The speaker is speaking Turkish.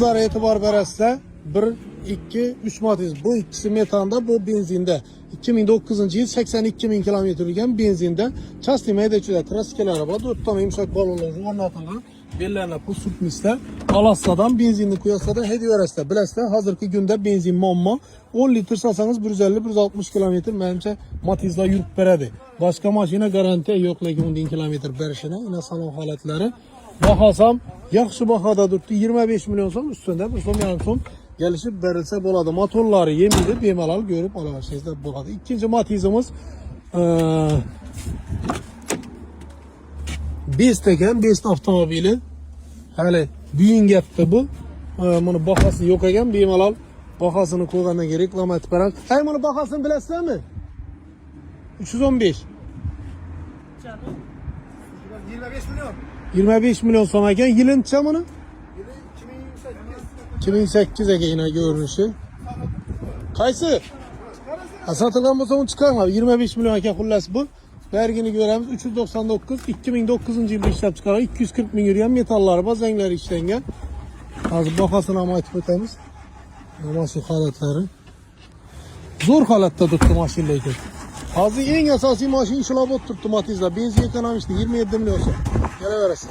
Etibar berəsdə 1, 2, 3 Matiz. Bu ikisi metanda, bu benzinde. 2009 yıl 82.000 kilometre yürüyen benzinde. Çastime de çöre klasikeli araba. 4 tane yumuşak balonları ornatılan. Bellerine pul sürtmüşler. Alassadan benzinli kuyasada hediye verəsdə. Biləsizlər, hazırki gündə benzin mamma 10 litre satsanız 150-160 kilometre mənimcə Matiz'la yürüp verədi. Başka maşina garantiya yox, lakin 10 kilometre verişinə. Yine salon halatları. Baxasam, yaxşı baxada durdu. 25 milyon son üstündə bir son yarım son gelişip verilse boladı. Motorları yemiydi, bemalal görüp alabilirsiniz boladı. İkinci Matiz'imiz 5 teken 5 avtomobili. Hali büyün gepti bu. Bunu bakası yok eken bemalal bakasını koygandan geri reklam etip veren. Hey, bunu bakasını bilesizler mi? 315. 25 milyon. 25 milyon sonrayken yılın çamını? 2008 yine görünüşü. Kaysı? Satılan bu zaman çıkarma. 25 milyon eken kullas bu. Vergini göremiz 399. 2009 yılda işlep çıkaran 240 bin yürüyen metallar, bazenleri işlengen. Az bakasına ama etip ötemiz. Maşin halatları. Zor halatta tuttu maşindeyken. Hazır en esası maşin işlabot tuttu Matiz'da. Benzin ekonomisi 27 milyon son. Gele veresin.